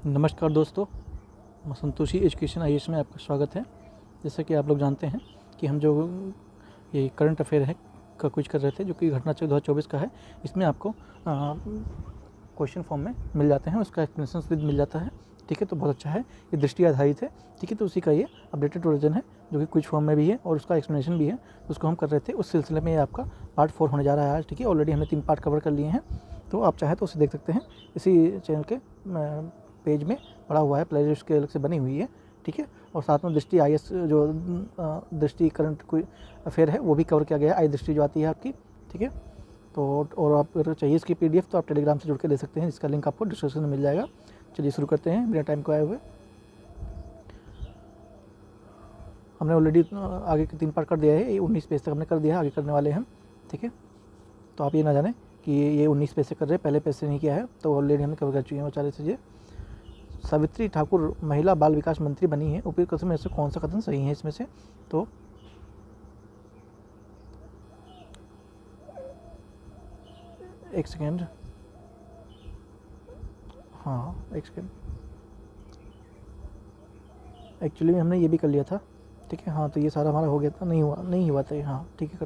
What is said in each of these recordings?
नमस्कार दोस्तों, Santoshi education IAS में आपका स्वागत है। जैसा कि आप लोग जानते हैं कि हम जो ये करंट अफेयर है का कुछ कर रहे थे, जो कि घटना 2024 का है। इसमें आपको क्वेश्चन फॉर्म में मिल जाते हैं, उसका एक्सप्लेनेशन भी मिल जाता है। ठीक है, तो बहुत अच्छा है, ये दृष्टि आधारित है। ठीक है, तो उसी का ये अपडेटेड वर्जन है जो कि कुछ फॉर्म में भी है और उसका एक्सप्लेनेशन भी है। उसको हम कर रहे थे, उस सिलसिले में ये आपका पार्ट 4 होने जा रहा है आज। ठीक है, ऑलरेडी हमने 3 पार्ट कवर कर लिए हैं, तो आप चाहें तो उसे देख सकते हैं। इसी चैनल के पेज में पड़ा हुआ है, प्ले लिस्ट के अलग से बनी हुई है। ठीक है, और साथ में दृष्टि आईएएस जो दृष्टि करंट कोई अफेयर है वो भी कवर किया गया है, आई दृष्टि जो आती है आपकी। ठीक है, तो और आप अगर चाहिए इसकी पीडीएफ तो आप टेलीग्राम से जुड़ के ले सकते हैं, जिसका लिंक आपको डिस्क्रिप्शन में मिल जाएगा। चलिए शुरू करते हैं बिना टाइम को आए हुए। हमने ऑलरेडी आगे के 3 पार्ट कर दिया है, ये 19 पेज तक हमने कर दिया है, आगे करने वाले हैं। ठीक है, तो आप ये ना जाने कि ये 19 पेज से कर रहे हैं, पहले पेज से नहीं किया है, तो ऑलरेडी हमने कवर कर चुके हैं वो 40 चीज़ें। सावित्री ठाकुर महिला बाल विकास मंत्री बनी है, उपयुक्त कथन में से कौन सा कथन सही है इसमें से? तो एक सेकेंड, हाँ एक सेकेंड, एक्चुअली हमने ये भी कर लिया था। ठीक है, हाँ तो ये सारा हमारा हो गया था, नहीं हुआ था ये। हाँ ठीक है, कर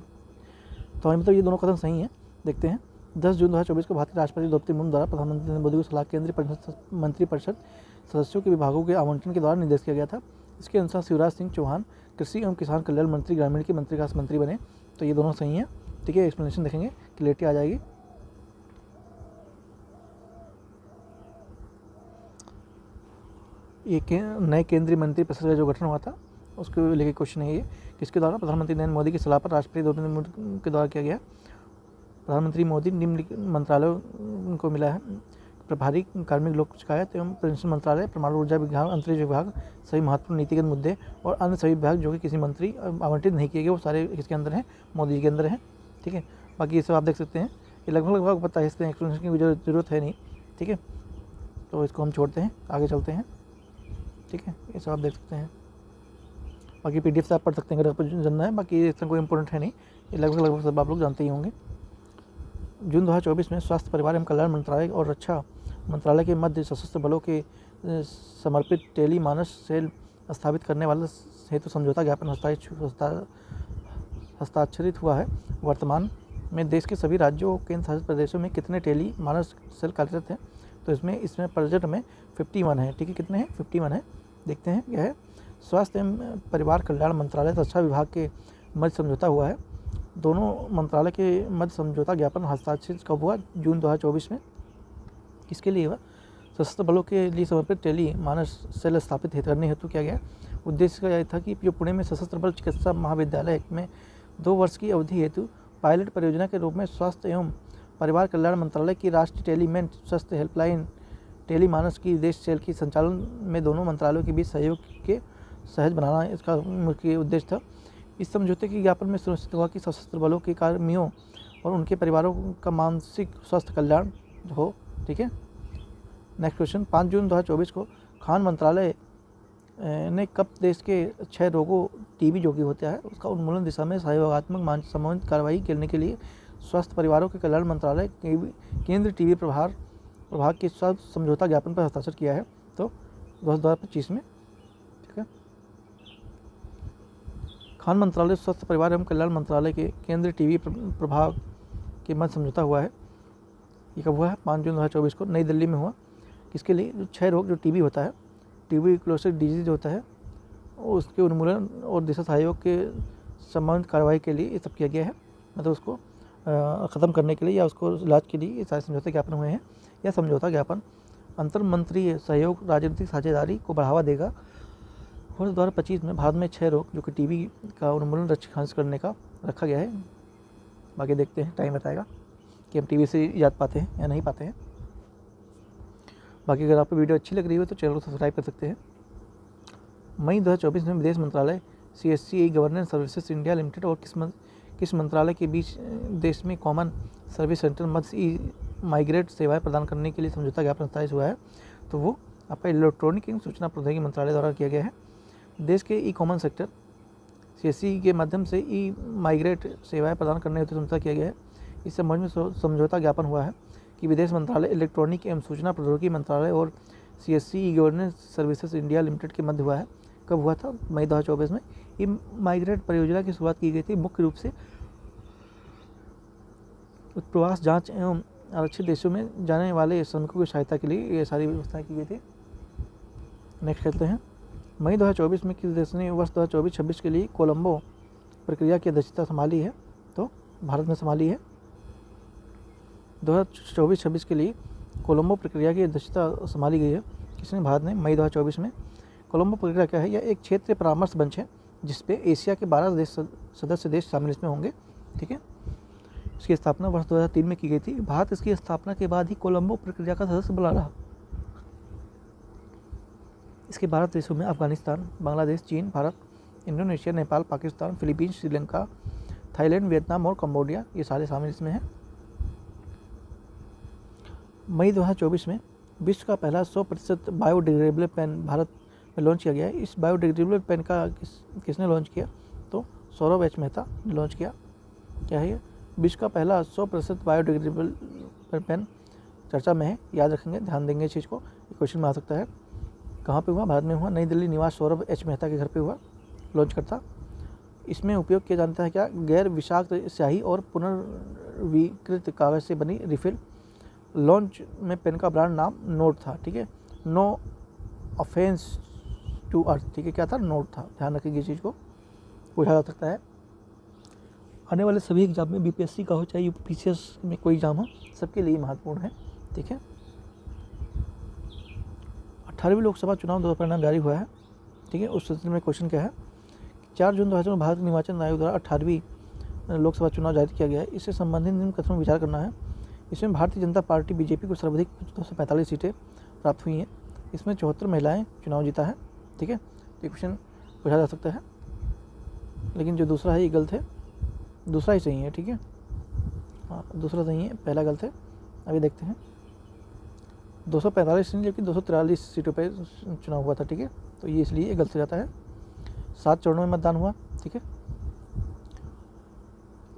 तो मतलब ये दोनों कथन सही हैं। देखते हैं। 10 जून 2024 को भारतीय राष्ट्रपति द्रौपदी मुर्मू द्वारा प्रधानमंत्री नरेंद्र मोदी को सलाह केंद्रीय मंत्रिपरिषद सदस्यों के विभागों के आवंटन के द्वारा निर्देश किया गया था। इसके अनुसार शिवराज सिंह चौहान कृषि एवं किसान कल्याण मंत्री, ग्रामीण के मंत्री विकास मंत्री बने। तो ये दोनों सही हैं। ठीक है, एक्सप्लेनेशन देखेंगे, क्लियरिटी आ जाएगी। ये नए केंद्रीय मंत्रिपरिषद का जो गठन हुआ था उसको लेके क्वेश्चन है ये, किसके द्वारा? प्रधानमंत्री नरेंद्र मोदी की सलाह पर राष्ट्रपति द्रौपदी मुर्मू के द्वारा किया गया। प्रधानमंत्री मोदी निम्नलिखित मंत्रालयों को मिला है: प्रभारी कार्मिक लोक शिकायत एवं पेंशन मंत्रालय, परमाणु ऊर्जा विभाग, अंतरिक्ष विभाग, सभी महत्वपूर्ण नीतिगत मुद्दे और अन्य सभी विभाग जो कि किसी मंत्री आवंटित नहीं किए गए, वो सारे किसके अंदर हैं? मोदी जी के अंदर हैं। ठीक है, बाकी ये सब आप देख सकते हैं, ये लगभग पता है, इसमें एक्सप्लेनेशन की जरूरत है नहीं। ठीक है, तो इसको हम छोड़ते हैं, आगे चलते हैं। ठीक है, ये सब आप देख सकते हैं, बाकी पीडीएफ से आप पढ़ सकते हैं अगर आपको जानना है। बाकी इसमें कोई इंपॉर्टेंट है नहीं, ये लगभग सब आप लोग जानते ही होंगे। जून 2024 में स्वास्थ्य, परिवार एवं कल्याण मंत्रालय और रक्षा मंत्रालय के मध्य सशस्त्र बलों के समर्पित टेली मानस सेल स्थापित करने वाला हेतु समझौता ज्ञापन हस्ताक्षरित हुआ है। वर्तमान में देश के सभी राज्यों और केंद्र शासित प्रदेशों में कितने टेली मानस सेल कार्यरत हैं? तो इसमें प्रोजेक्ट में 51 है। ठीक है, कितने हैं? 51 है। देखते हैं क्या है। स्वास्थ्य एवं परिवार कल्याण मंत्रालय तथा रक्षा विभाग के मध्य समझौता हुआ है। दोनों मंत्रालय के मध्य समझौता ज्ञापन हस्ताक्षरित कब हुआ? जून 2024 में। किसके लिए हुआ? सशस्त्र बलों के लिए समर्पित टेली मानस सेल स्थापित करने हेतु किया गया। उद्देश्य का यह था कि जो पुणे में सशस्त्र बल चिकित्सा महाविद्यालय में 2 वर्ष की अवधि हेतु पायलट परियोजना के रूप में स्वास्थ्य एवं परिवार कल्याण मंत्रालय की राष्ट्रीय टेलीमेंट स्वास्थ्य हेल्पलाइन टेली मानस की देश सेल की संचालन में दोनों मंत्रालयों के बीच सहयोग के सहज बनाना इसका मुख्य उद्देश्य था। इस समझौते के ज्ञापन में सुनिश्चित हुआ कि सशस्त्र बलों के कर्मियों और उनके परिवारों का मानसिक स्वास्थ्य कल्याण हो। ठीक है, नेक्स्ट क्वेश्चन। 5 जून 2024 को खान मंत्रालय ने कब देश के 6 रोगों टीबी जो कि होता है उसका उन्मूलन दिशा में सहयोगात्मक समन्वित कार्रवाई करने के लिए स्वास्थ्य परिवारों के कल्याण मंत्रालय केंद्रीय टीबी प्रभाग के साथ समझौता ज्ञापन पर हस्ताक्षर किया है? तो 2025 में। ठीक है, खान मंत्रालय, स्वास्थ्य परिवार एवं कल्याण मंत्रालय के केंद्रीय टीबी प्रभाग के मध्य समझौता हुआ है। ये कब हुआ है? 5 जून 2024 को नई दिल्ली में हुआ। किसके लिए? जो 6 रोग जो टीबी होता है, ट्यूबरक्लोसिस डिजीज होता है, उसके उन्मूलन और दिशा सहयोग के संबंधित कार्रवाई के लिए ये सब किया गया है। मतलब उसको ख़त्म करने के लिए या उसको इलाज के लिए ये सारे समझौता ज्ञापन हुए हैं। यह समझौता ज्ञापन अंतर मंत्रीय सहयोग, राजनीतिक साझेदारी को बढ़ावा देगा। वर्ष 2025 में भारत में 6 रोग जो कि टीबी का उन्मूलन खारिज करने का रखा गया है। बाकी देखते हैं, टाइम बताएगा कि हम टीवी से याद पाते हैं या नहीं पाते हैं। बाकी अगर आपको वीडियो अच्छी लग रही हो तो चैनल को सब्सक्राइब कर सकते हैं। मई 2024 में विदेश मंत्रालय, CSC governance services India limited और किस मंत्रालय के बीच देश में कॉमन सर्विस सेंटर मध्य माइग्रेट सेवाएं प्रदान करने के लिए समझौता ज्ञापन हस्ताक्षरित हुआ है? तो वो आपका इलेक्ट्रॉनिक एवं सूचना प्रौद्योगिकी मंत्रालय द्वारा किया गया है। देश के कॉमन सेक्टर CSC के माध्यम से माइग्रेट सेवाएं प्रदान करने हेतु समझौता किया गया है। इस संबंध में समझौता ज्ञापन हुआ है कि विदेश मंत्रालय, इलेक्ट्रॉनिक एवं सूचना प्रौद्योगिकी मंत्रालय और CSC e governance services India limited के मध्य हुआ है। कब हुआ था? मई 2024 में। ये माइग्रेट परियोजना की शुरुआत की गई थी मुख्य रूप से प्रवास जांच एवं आरक्षित देशों में जाने वाले श्रमिकों की सहायता के लिए ये सारी व्यवस्थाएं की गई थी। नेक्स्ट कहते हैं मई 2024 में किस देश ने वर्ष 2024-26 के लिए कोलंबो प्रक्रिया की अध्यक्षता संभाली है? तो भारत ने संभाली है। 2024-26 के लिए कोलंबो प्रक्रिया की अध्यक्षता संभाली गई है। किसने? भारत ने, मई 2024 में। कोलंबो प्रक्रिया क्या है? यह एक क्षेत्रीय परामर्श मंच है जिसपे एशिया के 12 सदस्य देश शामिल इसमें होंगे। ठीक है। इसकी स्थापना वर्ष 2003 में की गई थी। भारत इसकी स्थापना के बाद ही कोलंबो प्रक्रिया का सदस्य बना रहा। इसके 12 देशों में अफगानिस्तान, बांग्लादेश, चीन, Bharat, Indonesia, Nepal, Pakistan, Philippines, Sri Lanka, Thailand, Vietnam और कंबोडिया, ये सारे शामिल इसमें हैं। मई 2024 में विश्व का पहला 100% बायोडिग्रेडेबल पेन भारत में लॉन्च किया गया है। इस बायोडिग्रेडेबल पेन का किसने लॉन्च किया? तो सौरभ एच मेहता ने लॉन्च किया। क्या है ये? विश्व का पहला 100% बायोडिग्रेडेबल पेन चर्चा में है, याद रखेंगे, ध्यान देंगे इस चीज़ को, क्वेश्चन में आ सकता है। कहाँ पे हुआ? भारत में हुआ, नई दिल्ली निवास सौरभ एच मेहता के घर पे हुआ लॉन्च करता। इसमें उपयोग किया जाता है क्या? गैर विषाक्त स्याही और पुनर्वीकृत कागज से बनी रिफिल। लॉन्च में पेन का ब्रांड नाम नोट था। ठीक है, नो ऑफेंस टू अर्थ। ठीक है, क्या था? नोट था। ध्यान रखेंगे इस चीज़ को, पूछा जा सकता है। आने वाले सभी एग्जाम में BPSC का हो चाहे UPSC में कोई एग्जाम हो, सबके लिए महत्वपूर्ण है। ठीक है। 18वीं लोकसभा चुनाव 2 परिणाम जारी हुआ है। ठीक है, उस सिलसिले में क्वेश्चन क्या है? 4 जून 2000 में भारत निर्वाचन आयोग द्वारा 18वीं लोकसभा चुनाव जारी किया गया है। इससे संबंधित निम्न कथनों पर विचार करना है। इसमें भारतीय जनता पार्टी BJP को सर्वाधिक 245 सीटें प्राप्त हुई हैं। इसमें 74 महिलाएं चुनाव जीता है। ठीक है, ये क्वेश्चन पूछा जा सकता है, लेकिन जो दूसरा है ये गलत है, दूसरा ही सही है। ठीक है, हाँ दूसरा सही है, पहला गलत है। अभी देखते हैं, 245 नहीं जबकि 243 सीटों पर चुनाव हुआ था। ठीक है, तो ये इसलिए गलत हो जाता है। 7 चरणों में मतदान हुआ। ठीक है,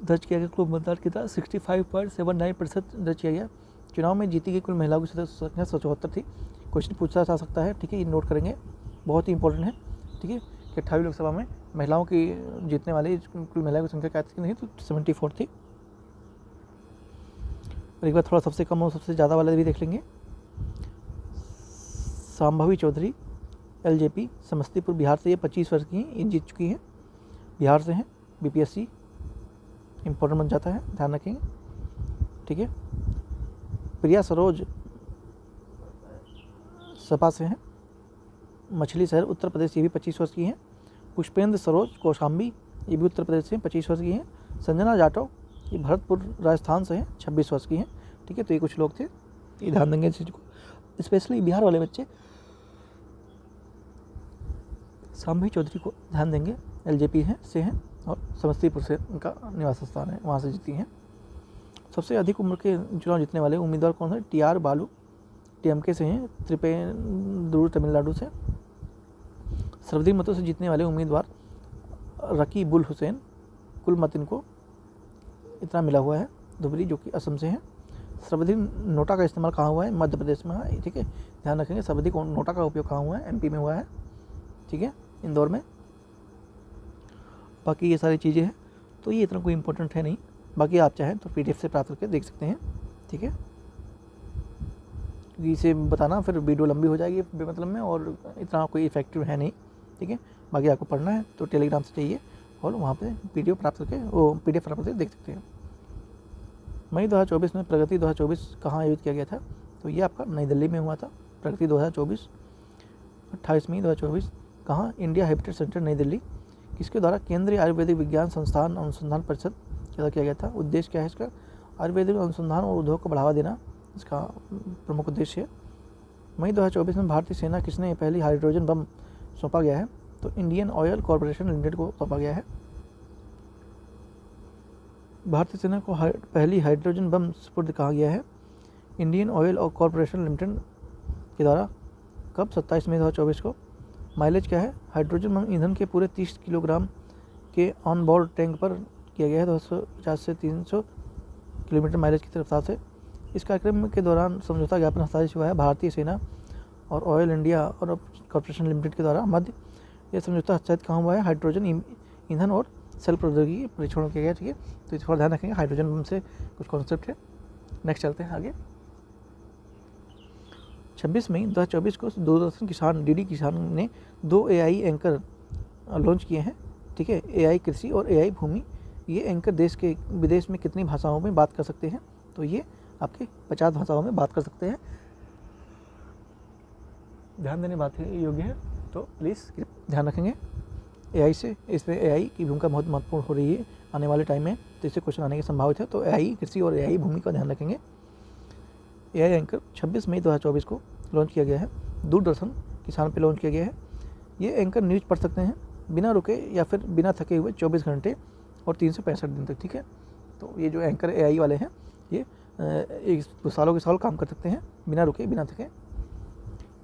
दर्ज किया गया कुल मतदान कितना? 65.79% दर्ज किया गया। चुनाव में जीती गई कुल महिलाओं की संख्या 174 थी। क्वेश्चन पूछा जा सकता है। ठीक है, ये नोट करेंगे, बहुत ही इंपॉर्टेंट है। ठीक है, कि 18वीं लोकसभा में महिलाओं की जीतने वाली कुल महिलाओं की संख्या क्या थी? नहीं तो 74 थी। और एक बार थोड़ा सबसे कम और सबसे ज़्यादा वाले भी देख लेंगे। सांभवी चौधरी LJP समस्तीपुर बिहार से, ये 25 वर्ष की हैं, ये जीत चुकी हैं, बिहार से हैं। BPSC इम्पोर्टेंट बन जाता है, ध्यान रखेंगे। ठीक है, प्रिया सरोज सपा से हैं, मछली शहर उत्तर प्रदेश, ये भी 25 वर्ष की हैं। पुष्पेंद्र सरोज कौशाम्बी, ये भी उत्तर प्रदेश से 25 वर्ष की हैं। संजना जाटव, ये भरतपुर राजस्थान से हैं, 26 वर्ष की हैं। ठीक है, तो ये कुछ लोग थे, ये ध्यान देंगे इस चीज़ को, स्पेशली बिहार वाले बच्चे। सांभवी चौधरी को ध्यान देंगे, LJP से हैं और समस्तीपुर से उनका निवास स्थान है, वहाँ से जीती हैं। सबसे अधिक उम्र के चुनाव जीतने वाले उम्मीदवार कौन है? TR बालू TMK से हैं, त्रिपेंद्र तमिलनाडु से। सर्वाधिक मतों से जीतने वाले उम्मीदवार रकीबुल हुसैन, कुल मत इनको इतना मिला हुआ है, धुबरी, जो कि असम से हैं। सर्वाधिक नोटा का इस्तेमाल कहाँ हुआ है? मध्य प्रदेश में है। ठीक है, ध्यान रखेंगे, सर्वाधिक नोटा का उपयोग कहाँ हुआ है? MP में हुआ है। ठीक है, इंदौर में। बाकी ये सारी चीज़ें हैं, तो ये इतना कोई इंपॉर्टेंट है नहीं। बाकी आप चाहें तो PDF से प्राप्त करके देख सकते हैं। ठीक है, इसे बताना फिर वीडियो लंबी हो जाएगी बेमतलब में, और इतना कोई इफेक्टिव है नहीं। ठीक है, बाकी आपको पढ़ना है तो टेलीग्राम से चाहिए और वहाँ पे PDF प्राप्त करके PDF प्राप्त करके देख सकते हैं। मई 2024 में प्रगति 2024 कहाँ आयोजित किया गया था? तो ये आपका नई दिल्ली में हुआ था, प्रगति 2024। 28 मई 2024 कहाँ? इंडिया हैबिटेट सेंटर, नई दिल्ली। किसके द्वारा? केंद्रीय आयुर्वेदिक विज्ञान संस्थान अनुसंधान परिषद द्वारा किया गया था। उद्देश्य क्या है इसका? आयुर्वेदिक अनुसंधान और उद्योग को बढ़ावा देना इसका प्रमुख उद्देश्य है। मई 2024 में भारतीय सेना किसने पहली हाइड्रोजन बम सौंपा गया है? तो इंडियन ऑयल कॉरपोरेशन लिमिटेड को सौंपा गया है। भारतीय सेना को पहली हाइड्रोजन बम सुपुर्द कहा गया है इंडियन ऑयल और कॉरपोरेशन लिमिटेड के द्वारा। कब? 27 मई 2024 को। माइलेज क्या है? हाइड्रोजन बम ईंधन के पूरे 30 किलोग्राम के ऑन बोर्ड टैंक पर किया गया है, 250 से 300 किलोमीटर माइलेज की रफ्तार से। इस कार्यक्रम के दौरान समझौता ज्ञापन हस्ताक्षरित हुआ है भारतीय सेना और ऑयल इंडिया और कॉर्पोरेशन लिमिटेड के द्वारा मध्य यह समझौता हस्ताक्षरित कहाँ हुआ है? हाइड्रोजन ईंधन और सेल प्रौद्योगिकी परीक्षण किया गया। ठीक है, तो इस पर ध्यान रखेंगे, हाइड्रोजन बम से कुछ कॉन्सेप्ट है। नेक्स्ट चलते हैं आगे। 26 मई 2024 को दूरदर्शन किसान डीडी किसान ने 2 AI एंकर लॉन्च किए हैं। ठीक है, AI कृषि और AI भूमि। ये एंकर देश के विदेश में कितनी भाषाओं में बात कर सकते हैं? तो ये आपके 50 भाषाओं में बात कर सकते हैं। ध्यान देने बात है योग्य है, तो प्लीज़ ध्यान रखेंगे। AI से इसमें AI की भूमिका बहुत महत्वपूर्ण हो रही है आने वाले टाइम में, तो इससे क्वेश्चन आने की संभावित है। तो AI कृषि और AI भूमि का ध्यान रखेंगे। AI एंकर 26 मई 2024 को लॉन्च किया गया है। दूरदर्शन किसान पे लॉन्च किया गया है। ये एंकर न्यूज़ पढ़ सकते हैं बिना रुके या फिर बिना थके हुए 24 घंटे और 365 दिन तक। ठीक है, तो ये जो एंकर AI वाले हैं ये सालों के साल काम कर सकते हैं बिना रुके बिना थके।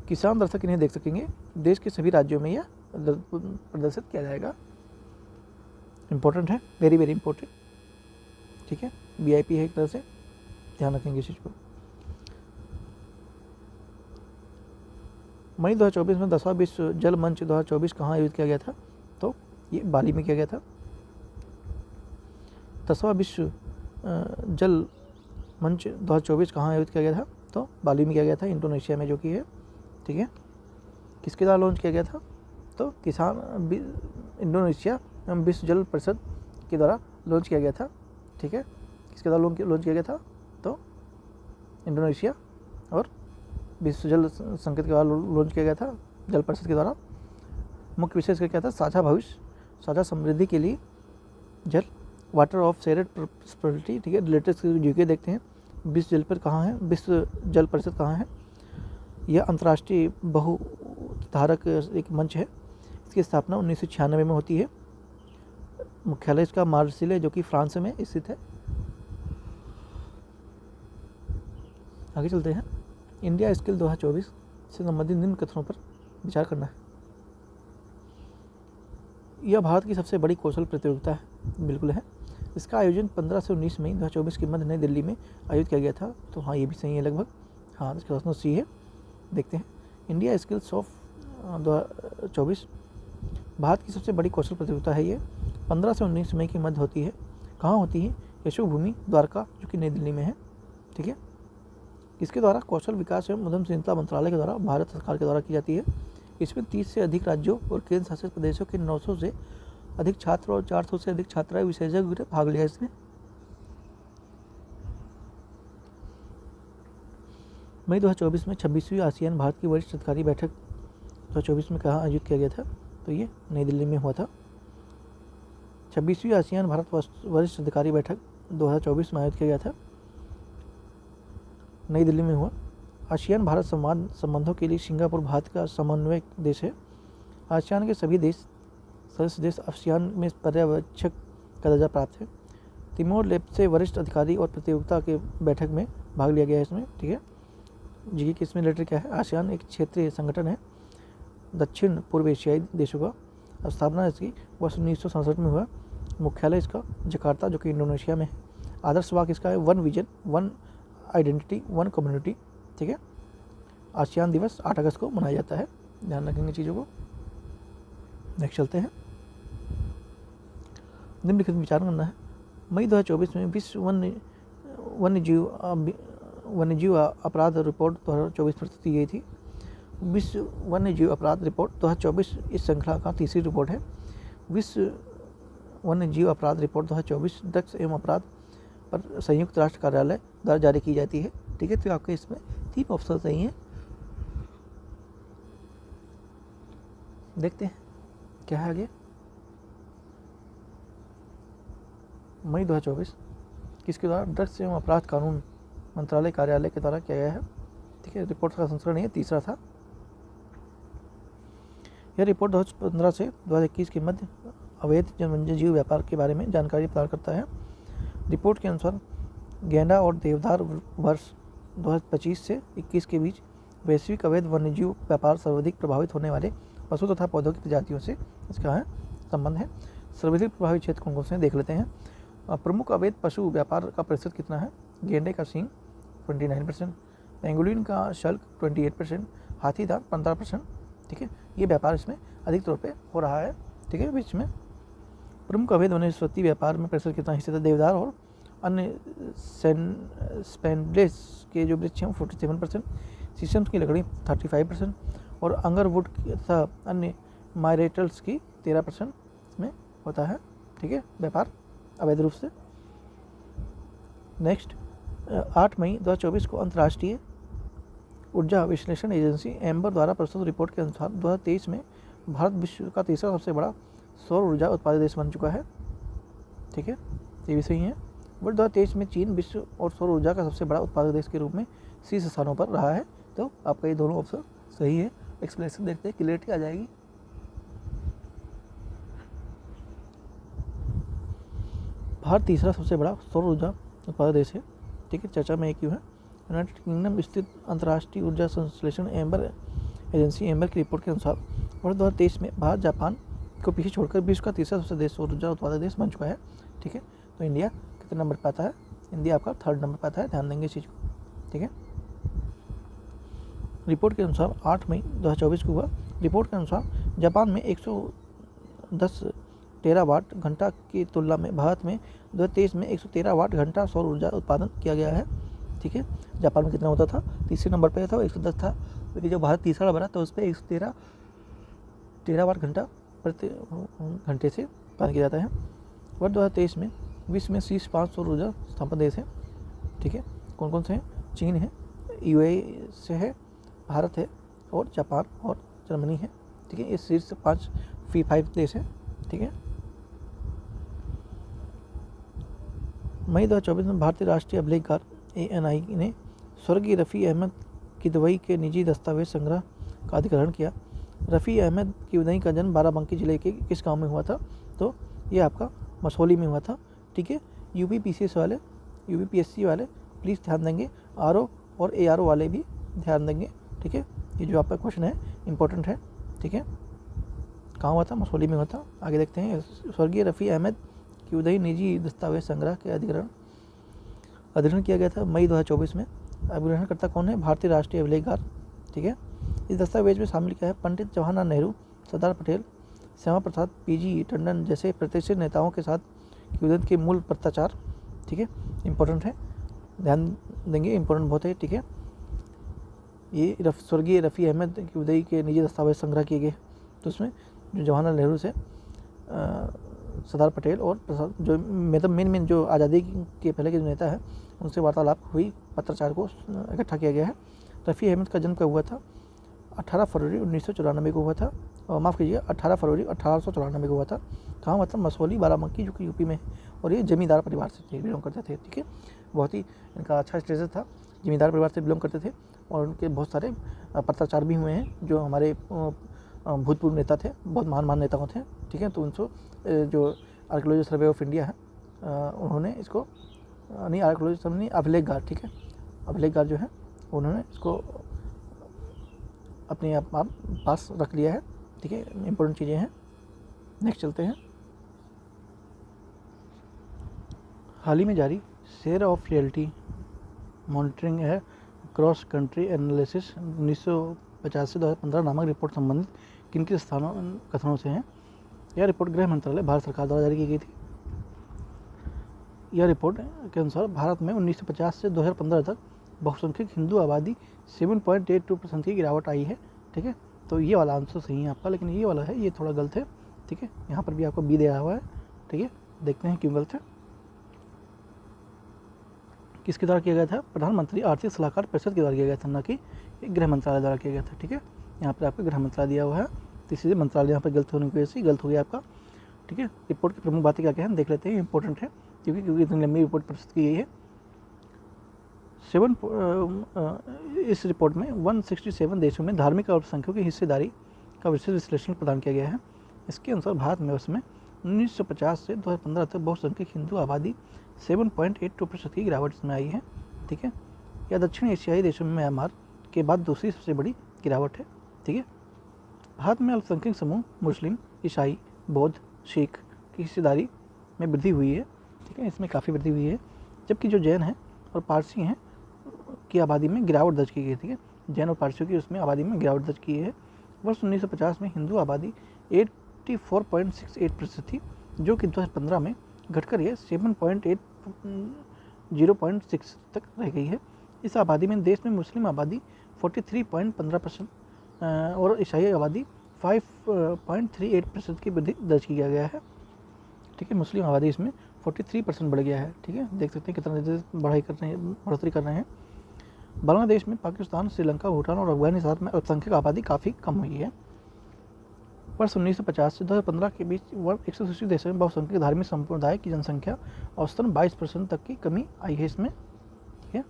किसान दर्शक इन्हें देख सकेंगे। देश के सभी राज्यों में यह प्रदर्शित किया जाएगा। इम्पोर्टेंट है, वेरी वेरी इंपॉर्टेंट। ठीक है, VIP है एक तरह से, ध्यान रखेंगे इस चीज़ को। मई 2024 में 10वां विश्व जल मंच 2024 कहाँ आयोजित किया गया था? तो ये बाली में किया गया था। 10वां विश्व जल मंच 2024 कहाँ आयोजित किया गया था? तो बाली में किया गया था, इंडोनेशिया में जो कि है। ठीक है, किसके द्वारा लॉन्च किया गया था? तो इंडोनेशिया एवं विश्व जल परिषद के द्वारा लॉन्च किया गया था। ठीक है, किसके द्वारा लॉन्च किया गया था? तो इंडोनेशिया और विश्व जल संकट के द्वारा लॉन्च किया गया था, जल परिषद के द्वारा। मुख्य विषय क्या था? साझा भविष्य, साझा समृद्धि के लिए जल, वाटर ऑफ शेयर्ड प्रॉस्पेरिटी। ठीक है, लेटेस्ट जीके देखते हैं। विश्व जल पर कहाँ है? विश्व जल परिषद कहाँ है? यह अंतर्राष्ट्रीय बहुधारक एक मंच है। इसकी स्थापना 1996 में होती है। मुख्यालय इसका मार्सिले जो कि फ्रांस में स्थित है। आगे चलते हैं। इंडिया स्किल 2024 से संबंधित निम्न कथनों पर विचार करना है। यह भारत की सबसे बड़ी कौशल प्रतियोगिता है, बिल्कुल है। इसका आयोजन 15 से 19 मई 2024 के मध्य नई दिल्ली में आयोजित किया गया था। तो हाँ, ये भी सही है लगभग। हाँ, इसका प्रश्न सी है। देखते हैं, इंडिया स्किल्स ऑफ 2024 भारत की सबसे बड़ी कौशल प्रतियोगिता है। ये 15 से 19 मई की मध्य होती है। कहाँ होती है? यशोभूमि द्वारका जो कि नई दिल्ली में है। ठीक है, इसके द्वारा कौशल विकास एवं उद्यमशीलता मंत्रालय के द्वारा भारत सरकार के द्वारा की जाती है। इसमें 30 से अधिक राज्यों और केंद्र शासित प्रदेशों के 900 से अधिक छात्र और 400 से अधिक छात्राएं विशेषज्ञ ने भाग लिया इसमें। मई 2024 में 26वीं आसियान भारत की वरिष्ठ अधिकारी बैठक 2024 में कहाँ आयोजित किया गया था? तो ये नई दिल्ली में हुआ था। 26वीं आसियान भारत वरिष्ठ अधिकारी बैठक 2024 में आयोजित किया गया था, नई दिल्ली में हुआ। आसियान भारत संवाद संबंधों के लिए सिंगापुर भारत का समन्वयक देश है। आसियान के सभी सदस्य देश आसियान में पर्यवेक्षक का दर्जा प्राप्त है। तिमोर लेप्चे वरिष्ठ अधिकारी और प्रतियोगिता के बैठक में भाग लिया गया है इसमें। ठीक है, जी कि इसमें रिलेटेड क्या है? आसियान एक क्षेत्रीय संगठन है दक्षिण पूर्व एशियाई देशों का। स्थापना इसकी वर्ष 1967 में हुआ। मुख्यालय इसका जकार्ता जो कि इंडोनेशिया में है। आदर्श वाक्य इसका है 1 विजन 1 आइडेंटिटी 1 कम्युनिटी। ठीक है, आसियान दिवस 8 अगस्त को मनाया जाता है, ध्यान रखेंगे चीज़ों को। नेक्स्ट चलते हैं। निम्नलिखित विचार करना है। मई 2024 में विश्व वन्यजीव अपराध रिपोर्ट 2024 प्रस्तुत की गई थी। विश्व वन्यजीव अपराध रिपोर्ट 2024 इस श्रृंखला का तीसरी रिपोर्ट है। विश्व वन्यजीव अपराध रिपोर्ट 2024 ड्रग्स एवं अपराध पर संयुक्त राष्ट्र कार्यालय द्वारा जारी की जाती है। ठीक है, तो आपके इसमें 3 ऑप्शन सही हैं। देखते हैं क्या है आगे। मई 2024 किसके द्वारा? ड्रग्स एवं अपराध कानून मंत्रालय कार्यालय के द्वारा किया गया है। ठीक है, रिपोर्ट का संस्करण ये तीसरा था। यह रिपोर्ट 2015 से 2021 के मध्य अवैध वन्यजीव व्यापार के बारे में जानकारी प्रदान करता है। रिपोर्ट के अनुसार गैंडा और देवदार वर्ष 2025 से 21 के बीच वैश्विक अवैध वन्यजीव व्यापार सर्वाधिक प्रभावित होने वाले पशु तथा पौधों की प्रजातियों से इसका है संबंध है। सर्वाधिक प्रभावित क्षेत्र कौन कौन से देख लेते हैं। प्रमुख अवैध पशु व्यापार का प्रतिशत कितना है? गेंडे का सींग 29%, पेंगुलिन का शल्क 28%, हाथीदांत 15%, ठीक है। ये व्यापार इसमें अधिक तौर पे हो रहा है, ठीक है। बीच में प्रमुख अवैध वनस्पति व्यापार में प्रतिशत कितना हिस्सा था? देवदार और अन्य स्पेंडलेस के जो वृक्ष हैं 47%, शीशम की लकड़ी 35% और अंगरवुड तथा अन्य माइरेटल्स की 13% में होता है, ठीक है, व्यापार अवैध रूप से। नेक्स्ट 8 मई 2024 को अंतर्राष्ट्रीय ऊर्जा विश्लेषण एजेंसी एम्बर द्वारा प्रस्तुत रिपोर्ट के अनुसार 2023 में भारत विश्व का तीसरा सबसे बड़ा सौर ऊर्जा उत्पादक देश बन चुका है, ठीक है, ये भी सही है। वर्ष 2023 में चीन विश्व और सौर ऊर्जा का सबसे बड़ा उत्पादक देश के रूप में शीर्ष स्थानों पर रहा है, तो आपका ये दोनों ऑप्शन सही है। एक्सप्लेनेशन देखते हैं, क्लियरिटी आ जाएगी। भारत तीसरा सबसे बड़ा सौर ऊर्जा उत्पादक देश है, ठीक है, चर्चा में एक क्यों है। यूनाइटेड किंगडम स्थित अंतर्राष्ट्रीय ऊर्जा संश्लेषण एम्बर एजेंसी एम्बर की रिपोर्ट के अनुसार वर्ष 2023 में भारत जापान को पीछे छोड़कर विश्व का तीसरा सबसे देश सौर ऊर्जा उत्पादक देश बन चुका है, ठीक है। तो इंडिया कितने नंबर पर आता है? इंडिया आपका 3rd नंबर पर आता है, ध्यान देंगे इस चीज़ को, ठीक है। रिपोर्ट के अनुसार 8 मई 2024 को हुआ। रिपोर्ट के अनुसार जापान में 110 टेरावाट घंटा की तुलना में भारत में 2023 में 113 वाट घंटा सौर ऊर्जा उत्पादन किया गया है, ठीक है। जापान में कितना होता था? तीसरे नंबर पर था, 110 था, क्योंकि जो भारत तीसरा बना तो उस पर 113 टेरावाट घंटा प्रति घंटे से उत्पादन किया जाता है। वर्ष 2023 में विश्व में शीर्ष 5 सौर ऊर्जा संपन्न देश है, ठीक है। कौन कौन से हैं? चीन है, यूएई से है, भारत है और जापान और जर्मनी है, ठीक है। ये शीर्ष 5 देश हैं, ठीक है। मई 2024 में भारतीय राष्ट्रीय अभिलेखकार ANI ने स्वर्गीय रफ़ी अहमद की दुबई के निजी दस्तावेज संग्रह का अधिग्रहण किया। रफ़ी अहमद की उदई का जन्म बाराबंकी जिले के किस गांव में हुआ था? तो ये आपका मसौली में हुआ था, ठीक है। यूपीपीएससी वाले प्लीज़ ध्यान देंगे, RO और ARO वाले भी ध्यान देंगे, ठीक है। ये जो आपका क्वेश्चन है इंपॉर्टेंट है, ठीक है। कहाँ हुआ था? मसौली में हुआ था। आगे देखते हैं। स्वर्गीय रफ़ी अहमद की उदई निजी दस्तावेज संग्रह के अधिग्रहण किया गया था मई 2024 में। अभिग्रहणकर्ता कौन है? भारतीय राष्ट्रीय अभिलेखकार, ठीक है। इस दस्तावेज में शामिल क्या है? पंडित जवाहरलाल नेहरू, सरदार पटेल, श्यामा प्रसाद, PG टंडन जैसे प्रतिष्ठित नेताओं के साथ युद्ध के मूल पत्राचार, ठीक है, इंपॉर्टेंट है, ध्यान देंगे, इंपॉर्टेंट बहुत है, ठीक है। ये स्वर्गीय रफ़ी अहमद की उदई के निजी दस्तावेज संग्रह किए गए, तो उसमें जो जवाहरलाल नेहरू से सरदार पटेल और प्रसाद, जो मतलब मेन जो आज़ादी के पहले के जो नेता है उनसे वार्तालाप हुई, पत्राचार को इकट्ठा किया गया है। रफ़ी अहमद का जन्म कब हुआ था? 18 फरवरी 1994 को हुआ था, और माफ़ कीजिएगा 18 फरवरी 1894 को हुआ था। कहाँ मतलब? मसौली बाराबंकी, जो कि यूपी में है, और ये जमींदार परिवार से बिलोंग करते थे, ठीक है। बहुत ही इनका अच्छा स्टेटस था, जमींदार परिवार से बिलोंग करते थे, और उनके बहुत सारे पत्राचार भी हुए हैं जो हमारे भूतपूर्व नेता थे, बहुत महान नेताओं थे, ठीक है। तो उनसे जो आर्कियोलॉजी सर्वे ऑफ इंडिया है उन्होंने इसको नहीं, आर्कियोलॉजी सर्वे नहीं, अभिलेखगार, ठीक है, अभिलेखगार जो है उन्होंने इसको अपने आप पास रख लिया है, ठीक है। इंपॉर्टेंट चीज़ें हैं। नेक्स्ट चलते हैं। हाल ही में जारी शेयर ऑफ रियल्टी मॉनिटरिंग है क्रॉस कंट्री एनालिसिस 1950 से 2015 नामक रिपोर्ट संबंधित किन किन कथनों से हैं? यह रिपोर्ट गृह मंत्रालय भारत सरकार द्वारा जारी की गई थी। यह रिपोर्ट के अनुसार भारत में 1950 से 2015 तक बहुसंख्यक हिंदू आबादी 7.82% की गिरावट आई है, ठीक है। तो ये वाला आंसर सही है आपका, लेकिन ये वाला है ये थोड़ा गलत है, ठीक है। यहाँ पर भी आपको बी दिया हुआ है, ठीक है। देखते हैं क्यों गलत है। किसके द्वारा किया गया था? प्रधानमंत्री आर्थिक सलाहकार परिषद के द्वारा किया गया था, न कि गृह मंत्रालय द्वारा किया गया था, ठीक है। यहाँ पर आपका गृह मंत्रालय दिया हुआ है, तो इसलिए मंत्रालय यहाँ पर गलत होने की वजह से गलत हो गया आपका, ठीक है। रिपोर्ट की प्रमुख बातें क्या क्या हैं देख लेते हैं, इंपॉर्टेंट है क्योंकि इतनी लंबी रिपोर्ट प्रस्तुत की गई है। इस रिपोर्ट में 167 देशों में धार्मिक अल्पसंख्यकों की हिस्सेदारी का विशेष विश्लेषण प्रदान किया गया है। इसके अनुसार भारत में उसमें 1950 से 2015 तक बहुसंख्यक हिंदू आबादी 7.82% की गिरावट इसमें आई है, ठीक है। यह दक्षिण एशियाई देशों में म्यांमार के बाद दूसरी सबसे बड़ी गिरावट है, ठीक है। भारत में अल्पसंख्यक समूह मुस्लिम, ईसाई, बौद्ध, सिख की हिस्सेदारी में वृद्धि हुई है, ठीक है, इसमें काफ़ी वृद्धि हुई है। जबकि जो जैन हैं और पारसी हैं की आबादी में गिरावट दर्ज की गई, ठीक है। जैन और पारसियों की उसमें आबादी में गिरावट दर्ज की है। वर्ष 1950 में हिंदू आबादी 84.68% थी, जो कि 2015 में घटकर यह 7.80.6 तक रह गई है। इस आबादी में देश में मुस्लिम आबादी 43.15% और ईसाई आबादी 5.38% की वृद्धि दर्ज किया गया है। ठीक है, मुस्लिम आबादी इसमें 43% बढ़ गया है। ठीक है, देख सकते हैं कितना बढ़ोतरी कर रहे हैं। बांग्लादेश में पाकिस्तान, श्रीलंका, भूटान और अफगानिस्तान में अल्पसंख्यक आबादी काफ़ी कम हुई है। वर्ष 1950 से 2015 के बीच वर्ग 180 देशों में बहुसंख्यक धार्मिक संप्रदाय की जनसंख्या औसतन 22% तक की कमी आई है इसमें। ठीक है,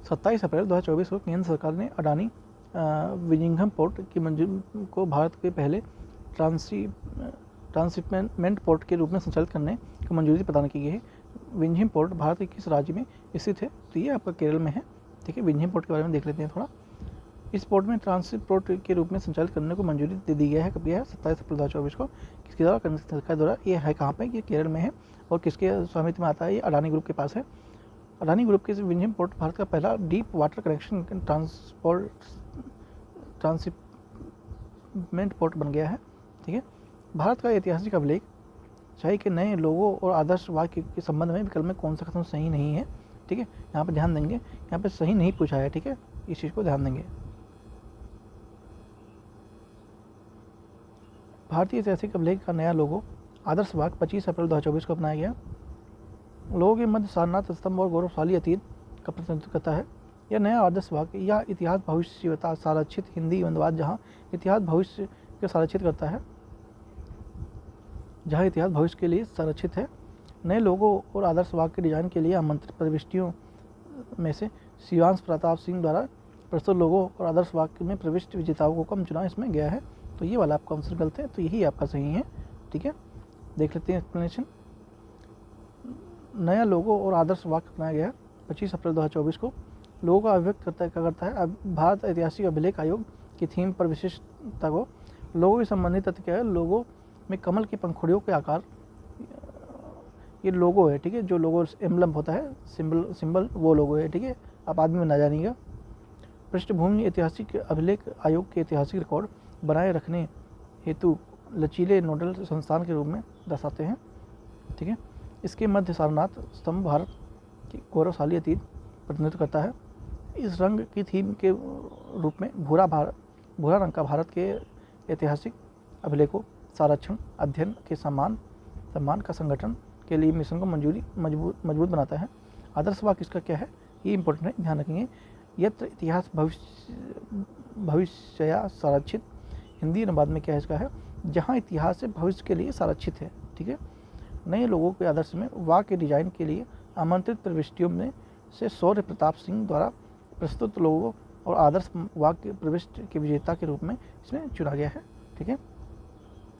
27 अप्रैल 2024 को केंद्र सरकार ने अडानी विजिंघम पोर्ट की मंजूरी को भारत के पहले ट्रांसशिपमेंट पोर्ट के रूप में संचालित करने की मंजूरी प्रदान की गई है। विंझिम पोर्ट भारत के किस राज्य में स्थित है? तो ये आपका केरल में है। ठीक है, विंझिम पोर्ट के बारे में देख लेते हैं थोड़ा। इस पोर्ट में ट्रांसिट पोर्ट के रूप में संचालित करने को मंजूरी दे दी गया है। कब है? 27 अप्रैल 2024 को। किसके द्वारा? केंद्र सरकार के द्वारा। ये है कहाँ पे? ये केरल में है। और किसके स्वामित्व में आता है? ये अडानी ग्रुप के पास है। अडानी ग्रुप के विंझिम पोर्ट भारत का पहला deep water connection transshipment port बन गया है। ठीक है, भारत का ऐतिहासिक अभिलेख शाही के नए लोगों और आदर्शवाद के संबंध में विकल्प में कौन सा कथन सही नहीं है? ठीक है, यहाँ पे ध्यान देंगे, यहाँ पे सही नहीं पूछा है। ठीक है, इस चीज़ को ध्यान देंगे। भारतीय ऐतिहासिक अभिलेख का नया लोगो आदर्शवाद 25 अप्रैल 2024 को अपनाया गया। लोगों के मध्य सारनाथ स्तंभ और गौरवशाली अतीत का प्रतिनिधित्व करता है। यह नया आदर्शवाद या इतिहास भविष्यता सारक्षित हिंदी अनुवाद जहाँ इतिहास भविष्य के संरक्षित करता है, जहाँ इतिहास भविष्य के लिए संरक्षित है। नए लोगों और आदर्शवाद के डिजाइन के लिए आमंत्रित प्रविष्टियों में से शिवांश प्रताप सिंह द्वारा प्रस्तुत लोगों और आदर्शवाद में प्रविष्ट विजेताओं को कम चुना इसमें गया है। तो ये वाला आपका आंसर गलत है, तो यही आपका सही है। ठीक है, देख लेते हैं एक्सप्लेनेशन। नया लोगो और आदर्शवाद अपनाया गया 25 अप्रैल 2024 को। लोगों का अभिव्यक्त करता है भारत ऐतिहासिक अभिलेख आयोग की थीम पर विशिष्टता को। लोगों के संबंधित तथ्य क्या है? लोगों में कमल की पंखुड़ियों के आकार, ये लोगो है। ठीक है, जो लोगो एम्बलम होता है, सिंबल वो लोगो है। ठीक है, आप आदमी में ना जानिएगा। पृष्ठभूमि ऐतिहासिक अभिलेख आयोग के ऐतिहासिक रिकॉर्ड बनाए रखने हेतु लचीले नोडल संस्थान के रूप में दर्शाते हैं। ठीक है, इसके मध्य सारनाथ स्तंभ भारत की गौरवशाली अतीत प्रतिनिधित्व करता है। इस रंग की थीम के रूप में भूरा रंग का भारत के ऐतिहासिक अभिलेखों संरक्षण अध्ययन के सम्मान का संगठन के लिए मिशन को मजबूत बनाता है। आदर्शवाद इसका क्या है? ये इंपॉर्टेंट है, ध्यान रखेंगे। यत्र इतिहास भविष्य संरक्षित, हिंदी अनुवाद में क्या है इसका है? जहाँ इतिहास से भविष्य के लिए संरक्षित है। ठीक है, नए लोगों के आदर्श में वाक्य के डिजाइन के लिए आमंत्रित प्रविष्टियों में से शौर्य प्रताप सिंह द्वारा प्रस्तुत लोगों और आदर्श वाक्य प्रविष्टि के विजेता के रूप में इसमें चुना गया है। ठीक है,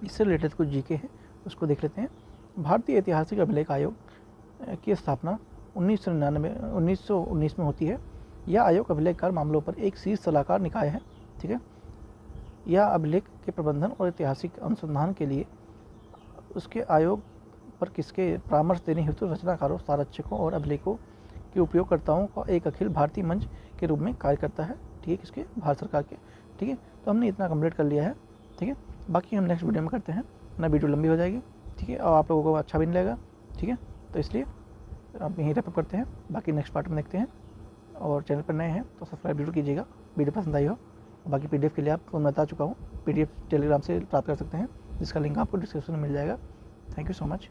इससे रिलेटेड कुछ जीके हैं, उसको देख लेते हैं। भारतीय ऐतिहासिक अभिलेख आयोग की स्थापना 1919 में होती है। यह आयोग अभिलेखकार मामलों पर एक शीर्ष सलाहकार निकाय है। ठीक है, यह अभिलेख के प्रबंधन और ऐतिहासिक अनुसंधान के लिए उसके आयोग पर किसके परामर्श देने हेतु रचनाकारों, संरक्षकों और अभिलेखों के उपयोगकर्ताओं का एक अखिल भारतीय मंच के रूप में कार्य करता है। ठीक है, किसके? भारत सरकार के। ठीक है, तो हमने इतना कंप्लीट कर लिया है। ठीक है, बाकी हम नेक्स्ट वीडियो में करते हैं ना, वीडियो लंबी हो जाएगी। ठीक है, और आप लोगों को अच्छा भी नहीं लगेगा। ठीक है, तो इसलिए आप यहीं रैप अप करते हैं, बाकी नेक्स्ट पार्ट में देखते हैं। और चैनल पर नए हैं तो सब्सक्राइब जरूर कीजिएगा, वीडियो पसंद आई हो। बाकी PDF के लिए आपको मैं बता चुका हूँ, PDF टेलीग्राम से प्राप्त कर सकते हैं, जिसका लिंक आपको डिस्क्रिप्शन में मिल जाएगा। Thank you so much.